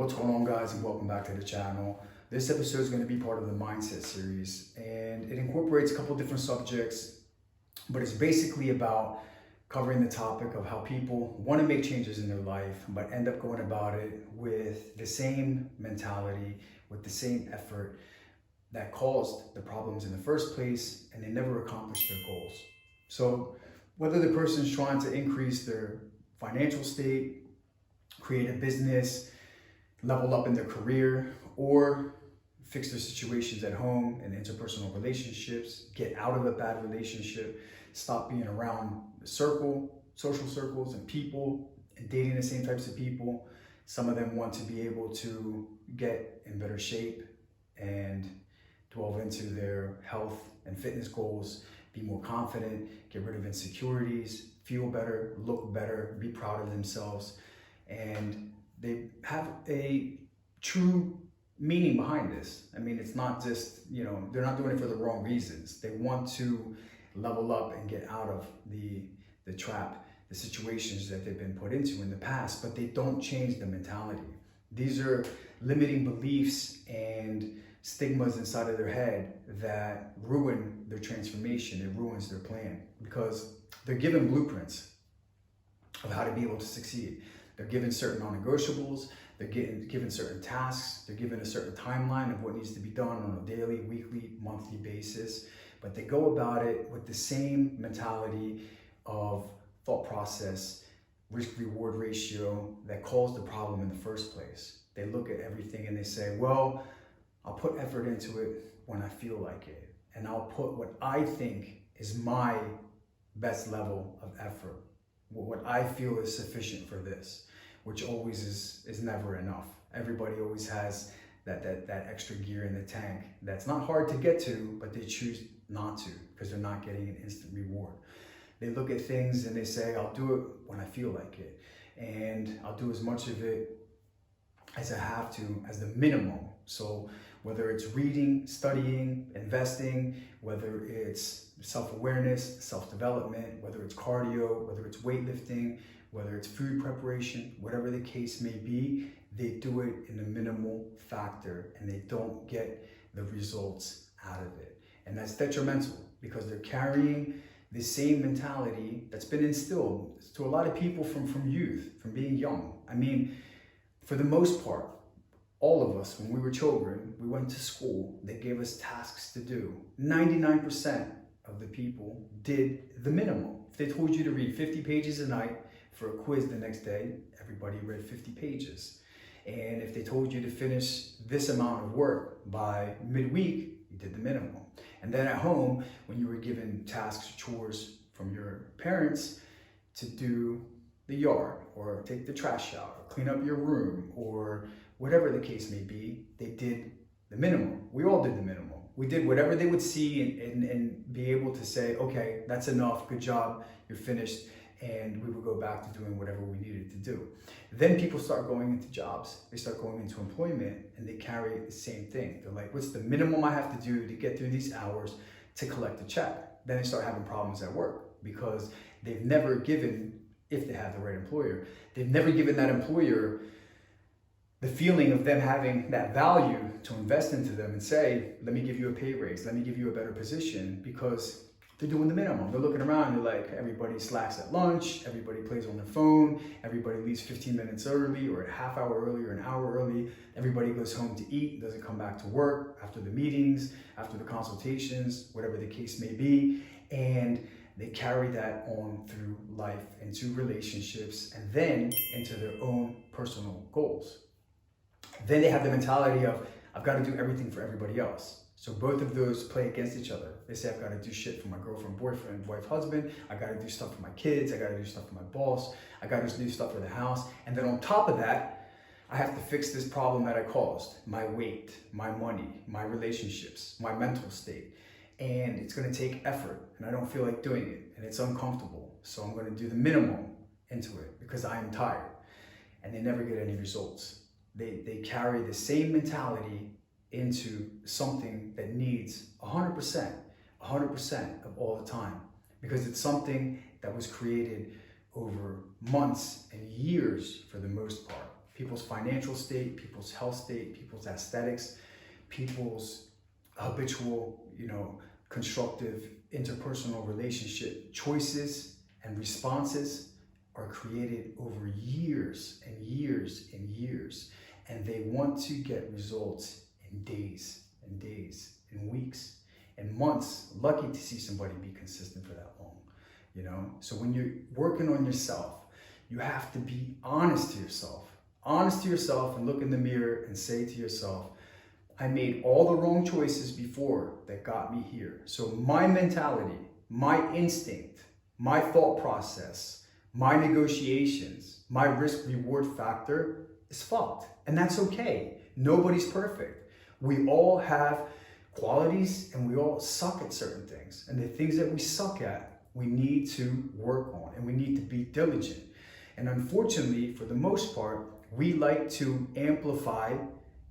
What's going on, guys, and welcome back to the channel. This episode is going to be part of the mindset series, and it incorporates a couple different subjects, but it's basically about covering the topic of how people want to make changes in their life but end up going about it with the same mentality, with the same effort that caused the problems in the first place, and they never accomplished their goals. So whether the person's trying to increase their financial state, create a business, level up in their career, or fix their situations at home and interpersonal relationships, get out of a bad relationship, stop being around social circles and people and dating the same types of people. Some of them want to be able to get in better shape and delve into their health and fitness goals, be more confident, get rid of insecurities, feel better, look better, be proud of themselves. And they have a true meaning behind this. I mean, it's not just, they're not doing it for the wrong reasons. They want to level up and get out of the trap, the situations that they've been put into in the past, but they don't change the mentality. These are limiting beliefs and stigmas inside of their head that ruin their transformation. It ruins their plan because they're given blueprints of how to be able to succeed. They're given certain non-negotiables, they're given certain tasks, they're given a certain timeline of what needs to be done on a daily, weekly, monthly basis, but they go about it with the same mentality of thought process, risk-reward ratio that caused the problem in the first place. They look at everything and they say, well, I'll put effort into it when I feel like it, and I'll put what I think is my best level of effort, what I feel is sufficient for this, which always is never enough. Everybody always has that extra gear in the tank that's not hard to get to, but they choose not to because they're not getting an instant reward. They look at things and they say, I'll do it when I feel like it, and I'll do as much of it as I have to, as the minimum. So whether it's reading, studying, investing, whether it's self-awareness, self-development, whether it's cardio, whether it's weightlifting, whether it's food preparation, whatever the case may be, they do it in a minimal factor and they don't get the results out of it. And that's detrimental because they're carrying the same mentality that's been instilled to a lot of people from youth, from being young. I mean, for the most part, all of us, when we were children, we went to school, they gave us tasks to do. 99% of the people did the minimum. If they told you to read 50 pages a night for a quiz the next day, everybody read 50 pages. And if they told you to finish this amount of work by midweek, you did the minimum. And then at home, when you were given tasks, chores from your parents to do the yard or take the trash out or clean up your room or whatever the case may be, they did the minimum. We all did the minimum. We did whatever they would see and be able to say, okay, that's enough, good job, you're finished, and we would go back to doing whatever we needed to do. Then people start going into jobs, they start going into employment, and they carry the same thing. They're like, what's the minimum I have to do to get through these hours to collect a check? Then they start having problems at work because they've never given, if they have the right employer, they've never given that employer the feeling of them having that value to invest into them and say, let me give you a pay raise, let me give you a better position, because they're doing the minimum. They're looking around, they're like, everybody slacks at lunch, everybody plays on their phone, everybody leaves 15 minutes early or a half hour early or an hour early, everybody goes home to eat, doesn't come back to work after the meetings, after the consultations, whatever the case may be, and they carry that on through life, into relationships, and then into their own personal goals. Then they have the mentality of, I've got to do everything for everybody else. So both of those play against each other. They say, I've got to do shit for my girlfriend, boyfriend, wife, husband. I got to do stuff for my kids. I got to do stuff for my boss. I got to do stuff for the house. And then on top of that, I have to fix this problem that I caused. My weight, my money, my relationships, my mental state. And it's going to take effort. And I don't feel like doing it. And it's uncomfortable. So I'm going to do the minimum into it because I am tired. And they never get any results. They carry the same mentality into something that needs 100% of all the time, because it's something that was created over months and years for the most part. people's financial state, people's health state, people's aesthetics, people's habitual, constructive interpersonal relationship choices and responses are created over years and years and years. And they want to get results in days and days and weeks and months. Lucky to see somebody be consistent for that long, So when you're working on yourself, you have to be honest to yourself. Honest to yourself and look in the mirror and say to yourself, I made all the wrong choices before that got me here. So my mentality, my instinct, my thought process, my negotiations, my risk-reward factor is fucked. And that's okay. Nobody's perfect. We all have qualities and we all suck at certain things. And the things that we suck at, we need to work on and we need to be diligent. And unfortunately, for the most part, we like to amplify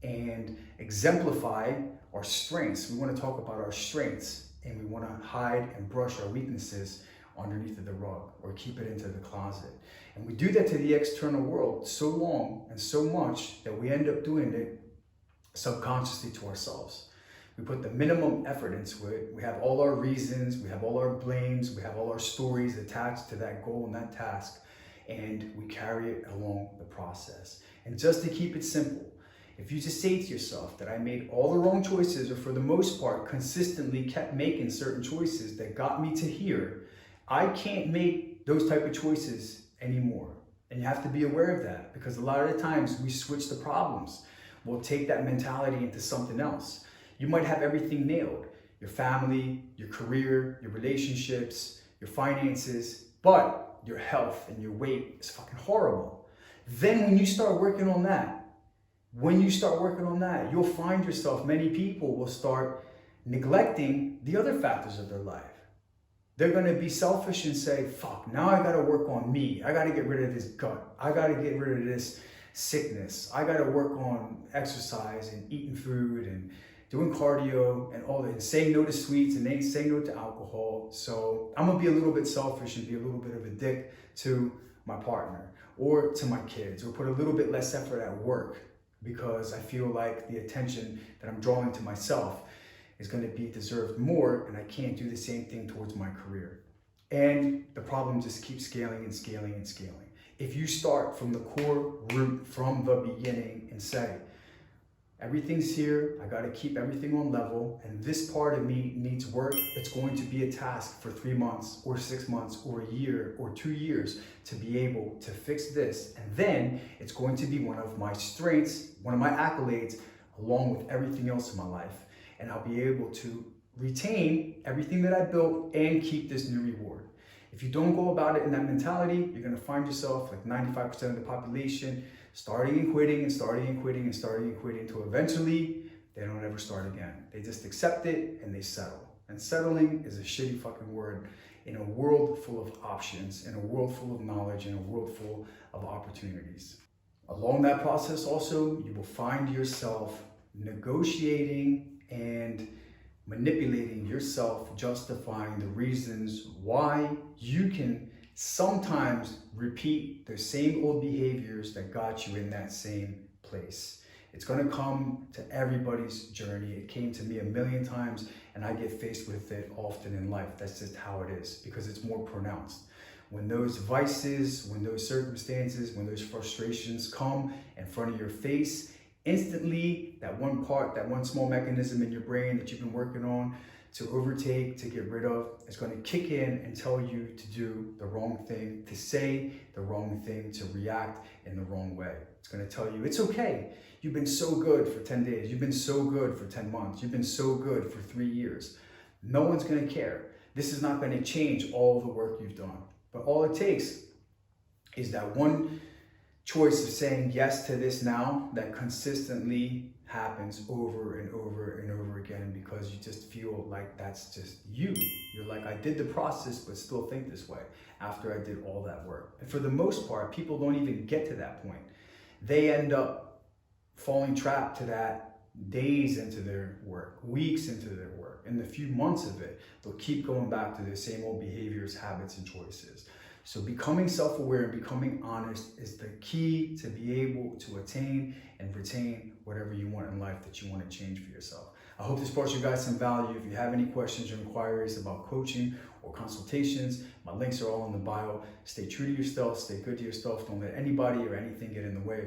and exemplify our strengths. We want to talk about our strengths and we want to hide and brush our weaknesses underneath of the rug or keep it into the closet. And we do that to the external world so long and so much that we end up doing it subconsciously to ourselves. We put the minimum effort into it. We have all our reasons, we have all our blames, we have all our stories attached to that goal and that task, and we carry it along the process. And just to keep it simple, if you just say to yourself that I made all the wrong choices, or for the most part consistently kept making certain choices that got me to here, I can't make those type of choices anymore. And you have to be aware of that, because a lot of the times we switch the problems. We'll take that mentality into something else. You might have everything nailed, your family, your career, your relationships, your finances, but your health and your weight is fucking horrible. Then when you start working on that, you'll find yourself, many people will start neglecting the other factors of their life. They're going to be selfish and say, fuck, now I got to work on me. I got to get rid of this gut. I got to get rid of this sickness. I got to work on exercise and eating food and doing cardio and all that, and saying no to sweets and saying no to alcohol. So I'm going to be a little bit selfish and be a little bit of a dick to my partner or to my kids, or put a little bit less effort at work because I feel like the attention that I'm drawing to myself is going to be deserved more, and I can't do the same thing towards my career. And the problem just keeps scaling and scaling and scaling. If you start from the core root from the beginning and say, everything's here, I got to keep everything on level, and this part of me needs work, it's going to be a task for 3 months or 6 months or a year or 2 years to be able to fix this. And then it's going to be one of my strengths, one of my accolades, along with everything else in my life. And I'll be able to retain everything that I built and keep this new reward. If you don't go about it in that mentality, you're going to find yourself like 95% of the population starting and quitting and starting and quitting and starting and quitting until eventually they don't ever start again. They just accept it and they settle. And settling is a shitty fucking word in a world full of options, in a world full of knowledge, in a world full of opportunities. Along that process also, you will find yourself negotiating and manipulating yourself, justifying the reasons why you can sometimes repeat the same old behaviors that got you in that same place. It's going to come to everybody's journey. It came to me a million times, and I get faced with it often in life. That's just how it is, because it's more pronounced. When those vices, when those circumstances, when those frustrations come in front of your face, instantly, that one part, that one small mechanism in your brain that you've been working on to overtake, to get rid of, is going to kick in and tell you to do the wrong thing, to say the wrong thing, to react in the wrong way. It's going to tell you, it's okay. You've been so good for 10 days. You've been so good for 10 months. You've been so good for 3 years. No one's going to care. This is not going to change all the work you've done. But all it takes is that one choice of saying yes to this now that consistently happens over and over and over again, because you just feel like that's just you. You're like, I did the process but still think this way after I did all that work. And for the most part, people don't even get to that point. They end up falling trapped to that days into their work, weeks into their work, in the few months of it, they'll keep going back to the same old behaviors, habits, and choices. So becoming self-aware and becoming honest is the key to be able to attain and retain whatever you want in life that you want to change for yourself. I hope this brought you guys some value. If you have any questions or inquiries about coaching or consultations, my links are all in the bio. Stay true to yourself, stay good to yourself. Don't let anybody or anything get in the way.